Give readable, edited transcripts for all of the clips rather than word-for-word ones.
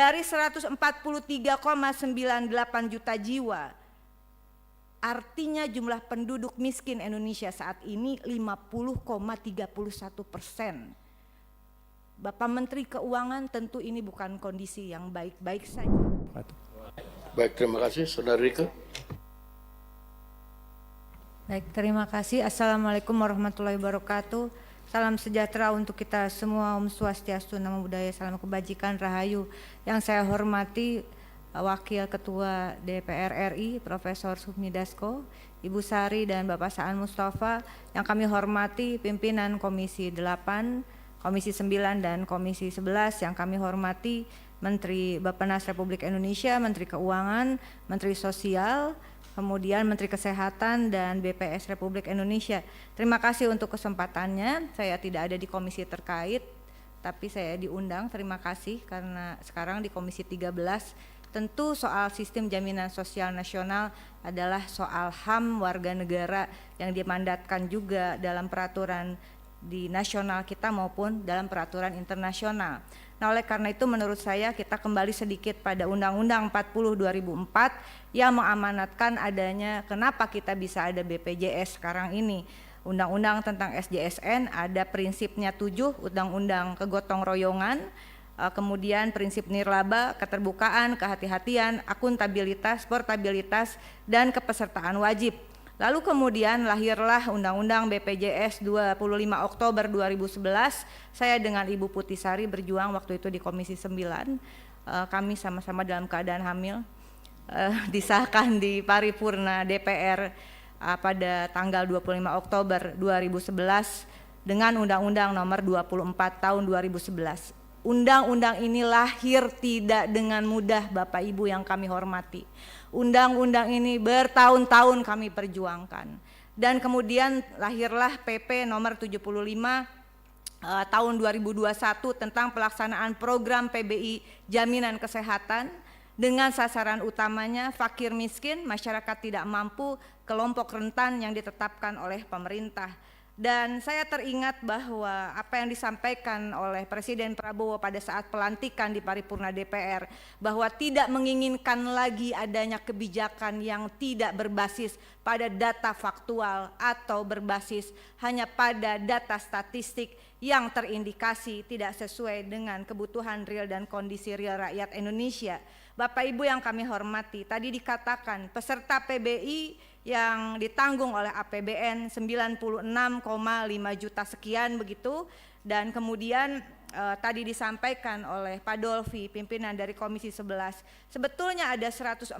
dari 143,98 juta jiwa. Artinya jumlah penduduk miskin Indonesia saat ini 50,31%. Bapak Menteri Keuangan, tentu ini bukan kondisi yang baik-baik saja. Baik, terima kasih. Saudara Rike. Baik, terima kasih. Assalamualaikum warahmatullahi wabarakatuh. Salam sejahtera untuk kita semua. Om Swastiastu, Namo Buddhaya, salam kebajikan, rahayu. Yang saya hormati Wakil Ketua DPR RI Profesor Sufmi Dasko, Ibu Sari dan Bapak Saan Mustafa. Yang kami hormati pimpinan Komisi 8, Komisi 9 dan Komisi 11. Yang kami hormati Menteri Bappenas Republik Indonesia, Menteri Keuangan, Menteri Sosial, kemudian Menteri Kesehatan dan BPS Republik Indonesia. Terima kasih untuk kesempatannya. Saya tidak ada di komisi terkait, tapi saya diundang. Terima kasih karena sekarang di Komisi 13. Tentu soal sistem jaminan sosial nasional adalah soal HAM warga negara yang dimandatkan juga dalam peraturan di nasional kita maupun dalam peraturan internasional. Nah, oleh karena itu menurut saya kita kembali sedikit pada Undang-Undang 40 2004 yang mengamanatkan adanya kenapa kita bisa ada BPJS sekarang ini. Undang-undang tentang SJSN ada prinsipnya 7, Undang-Undang kegotong royongan, kemudian prinsip nirlaba, keterbukaan, kehati-hatian, akuntabilitas, portabilitas, dan kepesertaan wajib. Lalu kemudian lahirlah Undang-Undang BPJS 25 Oktober 2011. Saya dengan Ibu Putih Sari berjuang waktu itu di Komisi 9. Kami sama-sama dalam keadaan hamil. Disahkan di paripurna DPR pada tanggal 25 Oktober 2011 dengan Undang-Undang nomor 24 tahun 2011. Undang-undang ini lahir tidak dengan mudah, Bapak Ibu yang kami hormati. Undang-undang ini bertahun-tahun kami perjuangkan. Dan kemudian lahirlah PP nomor 75 tahun 2021 tentang pelaksanaan program PBI Jaminan Kesehatan dengan sasaran utamanya fakir miskin, masyarakat tidak mampu, kelompok rentan yang ditetapkan oleh pemerintah. Dan saya teringat bahwa apa yang disampaikan oleh Presiden Prabowo pada saat pelantikan di paripurna DPR, bahwa tidak menginginkan lagi adanya kebijakan yang tidak berbasis pada data faktual atau berbasis hanya pada data statistik yang terindikasi tidak sesuai dengan kebutuhan real dan kondisi real rakyat Indonesia. Bapak Ibu yang kami hormati, tadi dikatakan peserta PBI yang ditanggung oleh APBN 96,5 juta sekian begitu, dan kemudian tadi disampaikan oleh Pak Dolfi, pimpinan dari Komisi 11, sebetulnya ada 146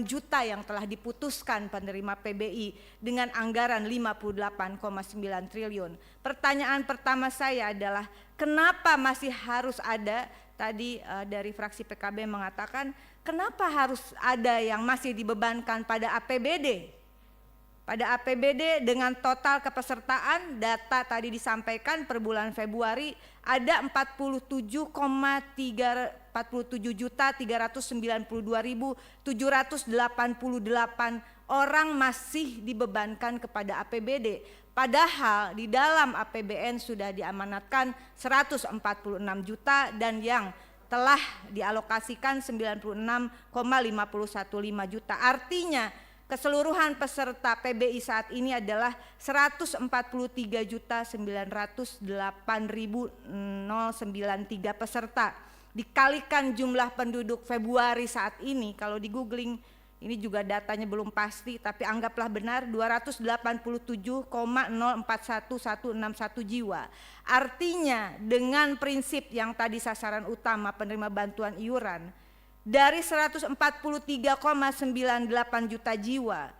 juta yang telah diputuskan penerima PBI dengan anggaran 58,9 triliun. Pertanyaan pertama saya adalah kenapa masih harus ada, tadi dari fraksi PKB mengatakan kenapa harus ada yang masih dibebankan pada APBD? Pada APBD dengan total kepesertaan data tadi disampaikan per bulan Februari ada 47.392.788 orang masih dibebankan kepada APBD. Padahal di dalam APBN sudah diamanatkan 146 juta dan yang telah dialokasikan 96,515 juta. Artinya keseluruhan peserta PBI saat ini adalah 143.908.093 peserta. Dikalikan jumlah penduduk Februari saat ini, kalau di googling ini juga datanya belum pasti, tapi anggaplah benar 287,041161 jiwa. Artinya dengan prinsip yang tadi sasaran utama penerima bantuan iuran, dari 143,98 juta jiwa,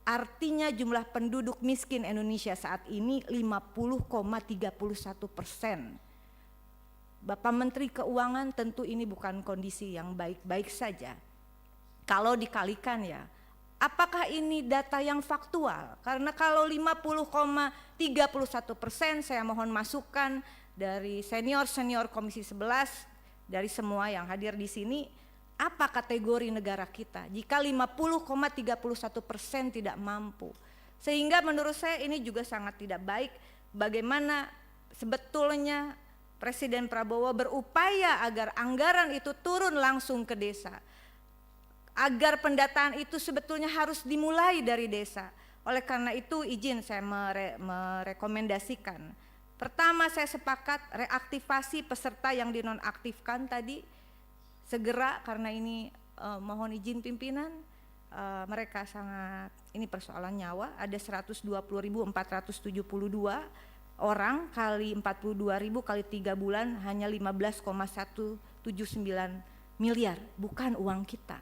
artinya jumlah penduduk miskin Indonesia saat ini 50,31%. Bapak Menteri Keuangan, tentu ini bukan kondisi yang baik-baik saja. Kalau dikalikan ya, apakah ini data yang faktual? Karena kalau 50,31%, saya mohon masukan dari senior-senior Komisi 11, dari semua yang hadir di sini, apa kategori negara kita jika 50,31% tidak mampu? Sehingga menurut saya ini juga sangat tidak baik. Bagaimana sebetulnya Presiden Prabowo berupaya agar anggaran itu turun langsung ke desa. Agar pendataan itu sebetulnya harus dimulai dari desa. Oleh karena itu izin saya merekomendasikan. Pertama, saya sepakat reaktivasi peserta yang dinonaktifkan tadi segera, karena ini mohon izin pimpinan, mereka sangat, ini persoalan nyawa. Ada 120.472 orang kali 42.000 kali 3 bulan hanya 15,179 miliar, bukan uang kita.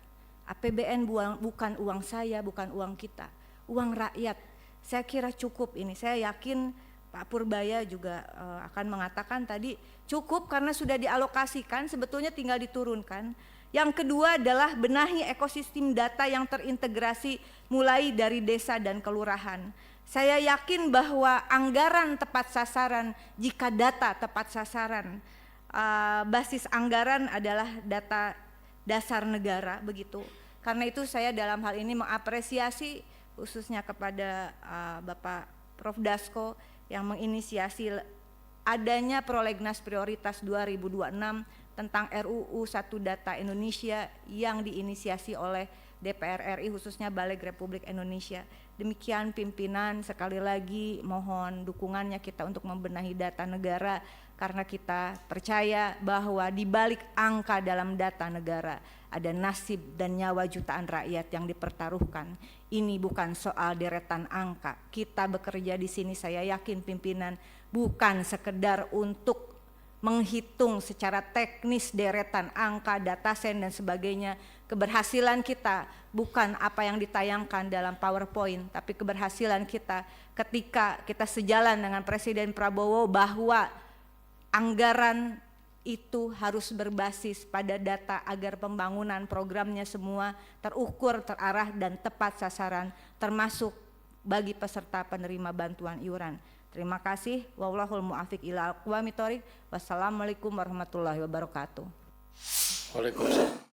APBN bukan uang saya, bukan uang kita, uang rakyat. Saya kira cukup ini. Saya yakin Pak Purbaya juga akan mengatakan tadi cukup karena sudah dialokasikan, sebetulnya tinggal diturunkan. Yang kedua adalah benahi ekosistem data yang terintegrasi mulai dari desa dan kelurahan. Saya yakin bahwa anggaran tepat sasaran, jika data tepat sasaran, basis anggaran adalah data dasar negara, begitu. Karena itu saya dalam hal ini mengapresiasi khususnya kepada Bapak Prof. Dasko yang menginisiasi adanya prolegnas prioritas 2026 tentang RUU 1 Data Indonesia yang diinisiasi oleh DPR RI, khususnya Baleg Republik Indonesia. Demikian pimpinan, sekali lagi mohon dukungannya kita untuk membenahi data negara, karena kita percaya bahwa di balik angka dalam data negara ada nasib dan nyawa jutaan rakyat yang dipertaruhkan. Ini bukan soal deretan angka. Kita bekerja di sini, saya yakin pimpinan, bukan sekedar untuk menghitung secara teknis deretan angka, datasen dan sebagainya. Keberhasilan kita bukan apa yang ditayangkan dalam PowerPoint, tapi keberhasilan kita ketika kita sejalan dengan Presiden Prabowo bahwa anggaran itu harus berbasis pada data agar pembangunan programnya semua terukur, terarah dan tepat sasaran, termasuk bagi peserta penerima bantuan iuran. Terima kasih. Wallahul muwaffiq ila aqwamit thoriq. Wassalamualaikum warahmatullahi wabarakatuh. Waalaikumsalam.